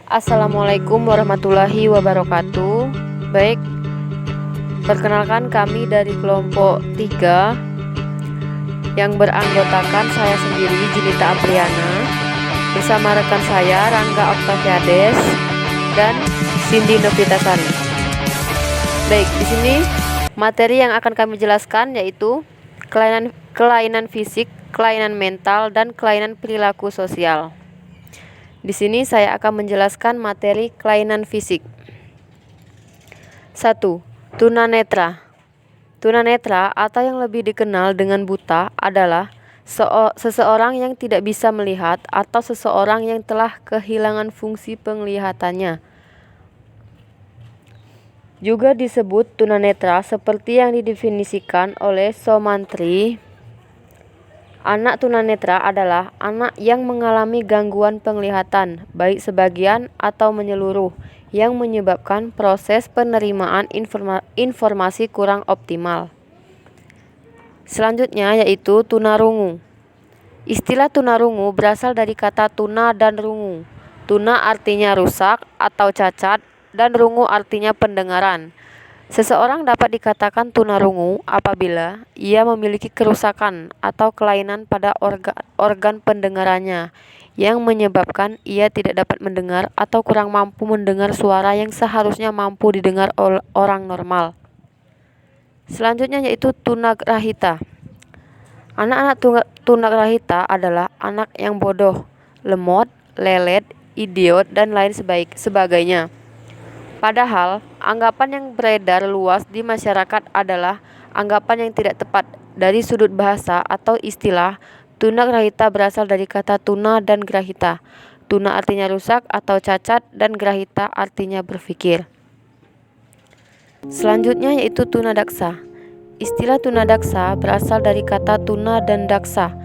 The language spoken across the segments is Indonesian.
Assalamualaikum warahmatullahi wabarakatuh. Baik, perkenalkan kami dari kelompok 3 yang beranggotakan saya sendiri, Junita Apriana, bersama rekan saya Rangga Octaviades dan Cindy Novitasari. Baik, di sini materi yang akan kami jelaskan yaitu kelainan fisik, kelainan mental, dan kelainan perilaku sosial. Di sini saya akan menjelaskan materi kelainan fisik. 1. Tunanetra. Tunanetra atau yang lebih dikenal dengan buta adalah seseorang yang tidak bisa melihat atau seseorang yang telah kehilangan fungsi penglihatannya. Juga disebut tunanetra seperti yang didefinisikan oleh Somantri. Anak tunanetra adalah anak yang mengalami gangguan penglihatan, baik sebagian atau menyeluruh, yang menyebabkan proses penerimaan informasi kurang optimal. Selanjutnya yaitu tunarungu. Istilah tunarungu berasal dari kata tuna dan rungu. Tuna artinya rusak atau cacat, dan rungu artinya pendengaran. Seseorang dapat dikatakan tunarungu apabila ia memiliki kerusakan atau kelainan pada organ pendengarannya yang menyebabkan ia tidak dapat mendengar atau kurang mampu mendengar suara yang seharusnya mampu didengar oleh orang normal. Selanjutnya yaitu tunagrahita. Anak-anak tunagrahita adalah anak yang bodoh, lemot, lelet, idiot, dan lain sebagainya. Padahal, anggapan yang beredar luas di masyarakat adalah anggapan yang tidak tepat. Dari sudut bahasa atau istilah, tunagrahita berasal dari kata tuna dan grahita. Tuna artinya rusak atau cacat, dan grahita artinya berpikir. Selanjutnya yaitu tunadaksa. Istilah tunadaksa berasal dari kata tuna dan daksa.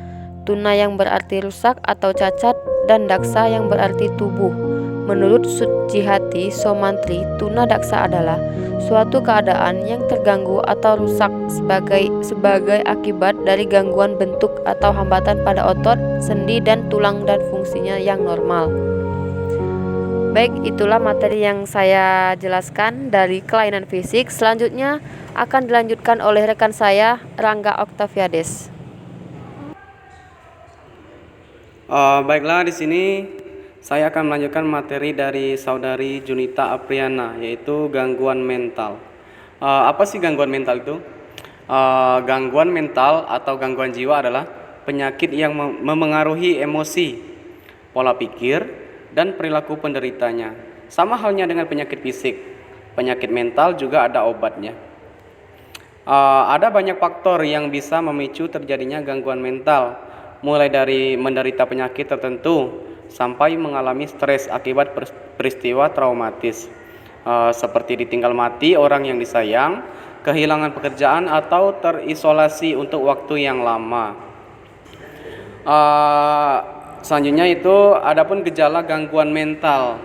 Tuna yang berarti rusak atau cacat, dan daksa yang berarti tubuh. Menurut Sudjihati Somantri, tunadaksa adalah suatu keadaan yang terganggu atau rusak sebagai akibat dari gangguan bentuk atau hambatan pada otot, sendi, dan tulang dan fungsinya yang normal. Baik, itulah materi yang saya jelaskan dari kelainan fisik. Selanjutnya akan dilanjutkan oleh rekan saya, Rangga Octaviades. Baiklah, di sini saya akan melanjutkan materi dari saudari Junita Apriana, yaitu gangguan mental. Apa sih gangguan mental itu? Gangguan mental atau gangguan jiwa adalah penyakit yang memengaruhi emosi, pola pikir, dan perilaku penderitanya. Sama halnya dengan penyakit fisik, penyakit mental juga ada obatnya. Ada banyak faktor yang bisa memicu terjadinya gangguan mental, mulai dari menderita penyakit tertentu sampai mengalami stres akibat peristiwa traumatis, seperti ditinggal mati orang yang disayang, kehilangan pekerjaan, atau terisolasi untuk waktu yang lama. Selanjutnya itu adapun gejala gangguan mental.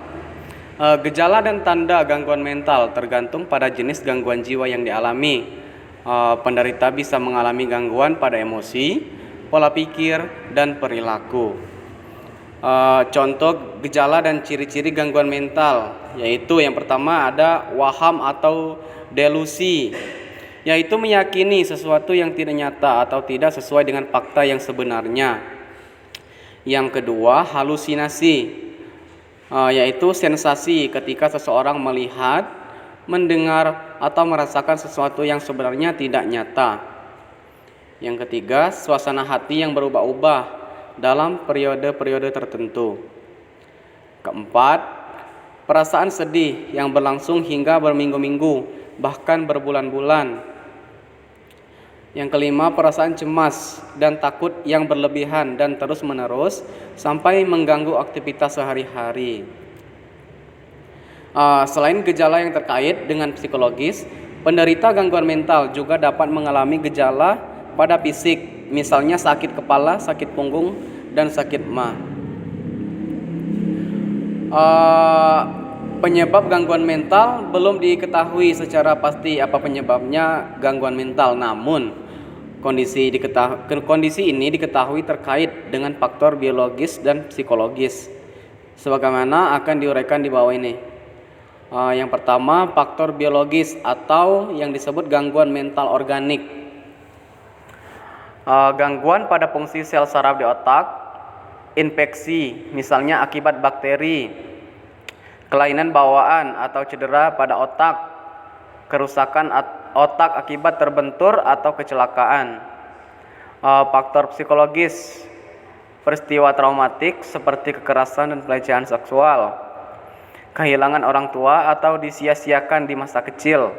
Gejala dan tanda gangguan mental tergantung pada jenis gangguan jiwa yang dialami. Penderita bisa mengalami gangguan pada emosi, pola pikir, dan perilaku. Contoh gejala dan ciri-ciri gangguan mental, yaitu yang pertama ada waham atau delusi, yaitu meyakini sesuatu yang tidak nyata atau tidak sesuai dengan fakta yang sebenarnya. Yang kedua, halusinasi, yaitu sensasi ketika seseorang melihat, mendengar, atau merasakan sesuatu yang sebenarnya tidak nyata. Yang ketiga, suasana hati yang berubah-ubah dalam periode-periode tertentu. Keempat, perasaan sedih yang berlangsung hingga berminggu-minggu, bahkan berbulan-bulan. Yang kelima, perasaan cemas dan takut yang berlebihan dan terus-menerus sampai mengganggu aktivitas sehari-hari. Selain gejala yang terkait dengan psikologis, penderita gangguan mental juga dapat mengalami gejala pada fisik, misalnya sakit kepala, sakit punggung, dan sakit ma. Penyebab gangguan mental belum diketahui secara pasti apa penyebabnya gangguan mental. Namun kondisi ini diketahui terkait dengan faktor biologis dan psikologis. sebagaimana akan diuraikan di bawah ini. Yang pertama, faktor biologis atau yang disebut gangguan mental organik. Gangguan pada fungsi sel saraf di otak, infeksi, misalnya akibat bakteri, kelainan bawaan atau cedera pada otak, kerusakan otak akibat terbentur atau kecelakaan. Faktor psikologis, peristiwa traumatik seperti kekerasan dan pelecehan seksual, kehilangan orang tua atau disia-siakan di masa kecil,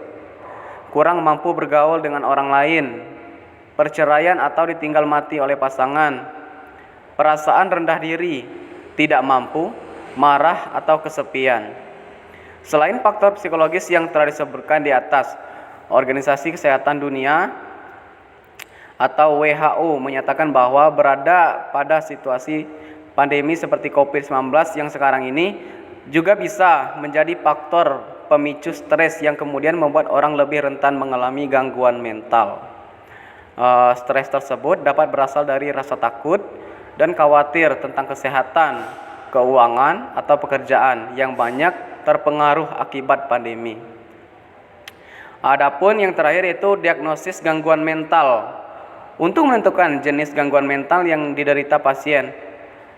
kurang mampu bergaul dengan orang lain, perceraian atau ditinggal mati oleh pasangan, perasaan rendah diri, tidak mampu, marah atau kesepian. Selain faktor psikologis yang telah disebutkan di atas, Organisasi Kesehatan Dunia atau WHO menyatakan bahwa berada pada situasi pandemi seperti COVID-19 yang sekarang ini juga bisa menjadi faktor pemicu stres yang kemudian membuat orang lebih rentan mengalami gangguan mental. Stres tersebut dapat berasal dari rasa takut dan khawatir tentang kesehatan, keuangan, atau pekerjaan yang banyak terpengaruh akibat pandemi. Adapun yang terakhir itu diagnosis gangguan mental. Untuk menentukan jenis gangguan mental yang diderita pasien,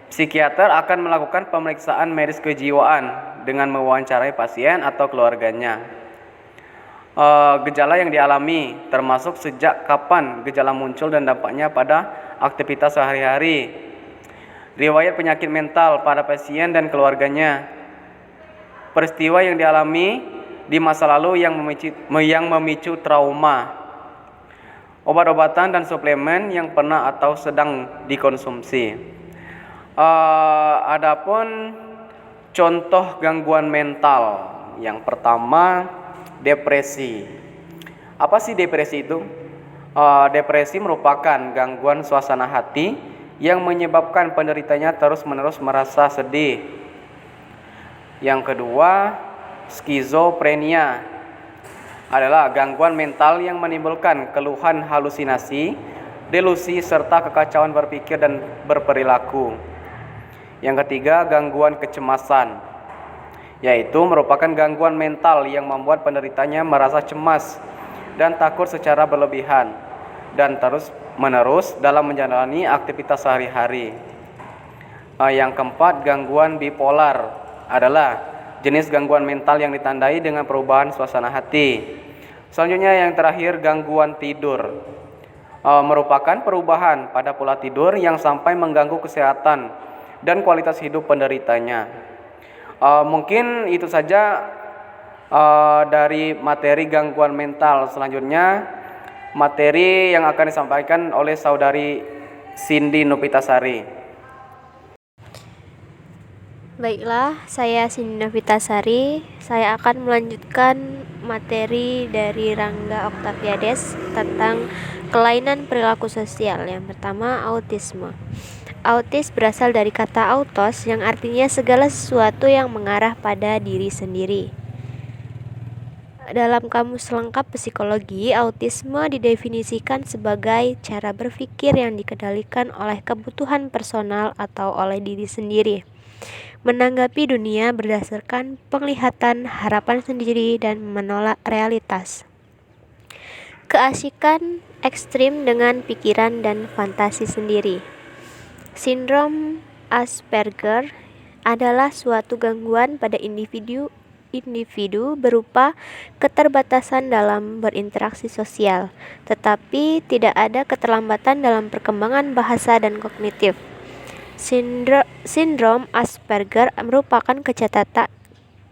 psikiater akan melakukan pemeriksaan medis kejiwaan dengan mewawancarai pasien atau keluarganya. Gejala yang dialami termasuk sejak kapan gejala muncul dan dampaknya pada aktivitas sehari-hari, riwayat penyakit mental pada pasien dan keluarganya, peristiwa yang dialami di masa lalu yang memicu trauma, obat-obatan dan suplemen yang pernah atau sedang dikonsumsi. Adapun contoh gangguan mental, yang pertama depresi. Apa sih depresi itu? Depresi merupakan gangguan suasana hati yang menyebabkan penderitanya terus-menerus merasa sedih. Yang kedua, skizofrenia adalah gangguan mental yang menimbulkan keluhan halusinasi, delusi, serta kekacauan berpikir dan berperilaku. Yang ketiga, gangguan kecemasan, yaitu merupakan gangguan mental yang membuat penderitanya merasa cemas dan takut secara berlebihan dan terus-menerus dalam menjalani aktivitas sehari-hari. Yang keempat, gangguan bipolar adalah jenis gangguan mental yang ditandai dengan perubahan suasana hati. Selanjutnya yang terakhir, gangguan tidur. Merupakan perubahan pada pola tidur yang sampai mengganggu kesehatan dan kualitas hidup penderitanya. Mungkin itu saja dari materi gangguan mental. Selanjutnya materi yang akan disampaikan oleh saudari Cindy Novitasari. Baiklah, saya Cindy Novitasari. Saya akan melanjutkan materi dari Rangga Octaviades tentang kelainan perilaku sosial. Yang pertama, autisme. Autis berasal dari kata autos yang artinya segala sesuatu yang mengarah pada diri sendiri. Dalam kamus lengkap psikologi, autisme didefinisikan sebagai cara berpikir yang dikendalikan oleh kebutuhan personal atau oleh diri sendiri, menanggapi dunia berdasarkan penglihatan, harapan sendiri, dan menolak realitas. Keasikan ekstrim dengan pikiran dan fantasi sendiri. Sindrom Asperger adalah suatu gangguan pada individu berupa keterbatasan dalam berinteraksi sosial, tetapi tidak ada keterlambatan dalam perkembangan bahasa dan kognitif. Sindrom Asperger merupakan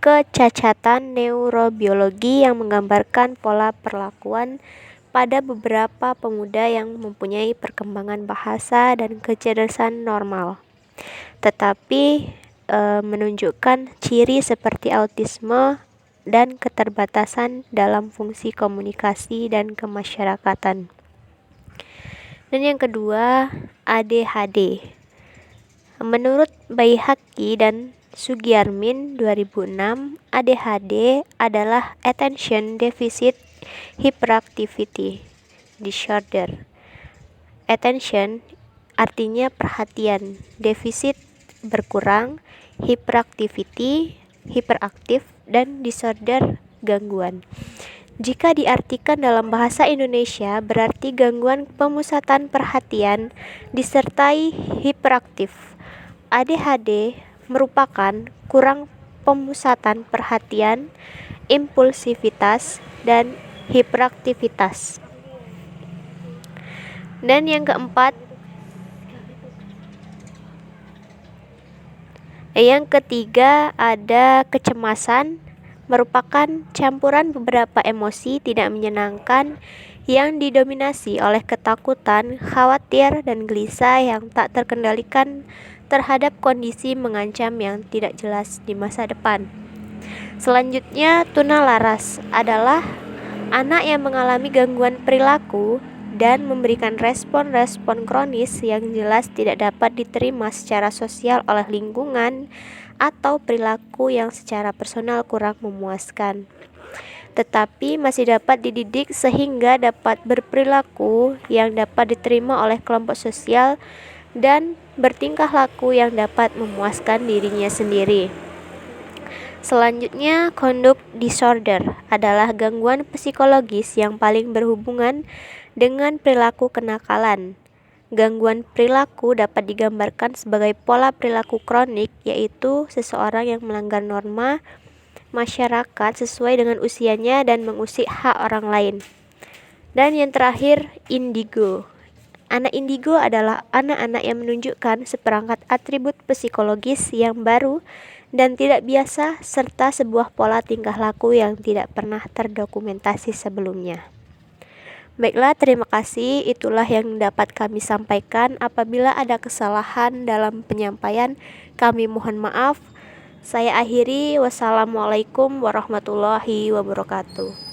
kecacatan neurobiologi yang menggambarkan pola perlakuan pada beberapa pemuda yang mempunyai perkembangan bahasa dan kecerdasan normal, tetapi menunjukkan ciri seperti autisme dan keterbatasan dalam fungsi komunikasi dan kemasyarakatan. Dan yang kedua, ADHD. Menurut Baihaqi dan Sugiarmin 2006, ADHD adalah Attention Deficit Hyperactivity Disorder. Attention artinya perhatian, defisit berkurang, hyperactivity, hiperaktif, dan disorder gangguan. Jika diartikan dalam bahasa Indonesia, berarti gangguan pemusatan perhatian disertai hiperaktif. ADHD merupakan kurang pemusatan perhatian, impulsivitas, dan hiperaktivitas. Dan yang ketiga ada kecemasan, merupakan campuran beberapa emosi tidak menyenangkan yang didominasi oleh ketakutan, khawatir, dan gelisah yang tak terkendalikan terhadap kondisi mengancam yang tidak jelas di masa depan. Selanjutnya, tunalaras adalah anak yang mengalami gangguan perilaku dan memberikan respon-respon kronis yang jelas tidak dapat diterima secara sosial oleh lingkungan atau perilaku yang secara personal kurang memuaskan, tetapi masih dapat dididik sehingga dapat berperilaku yang dapat diterima oleh kelompok sosial dan bertingkah laku yang dapat memuaskan dirinya sendiri. Selanjutnya, conduct disorder adalah gangguan psikologis yang paling berhubungan dengan perilaku kenakalan. Gangguan perilaku dapat digambarkan sebagai pola perilaku kronik, yaitu seseorang yang melanggar norma masyarakat sesuai dengan usianya dan mengusik hak orang lain. Dan yang terakhir, indigo. Anak indigo adalah anak-anak yang menunjukkan seperangkat atribut psikologis yang baru dan tidak biasa serta sebuah pola tingkah laku yang tidak pernah terdokumentasi sebelumnya. Baiklah, terima kasih. Itulah yang dapat kami sampaikan. Apabila ada kesalahan dalam penyampaian, kami mohon maaf. Saya akhiri. Wassalamualaikum warahmatullahi wabarakatuh.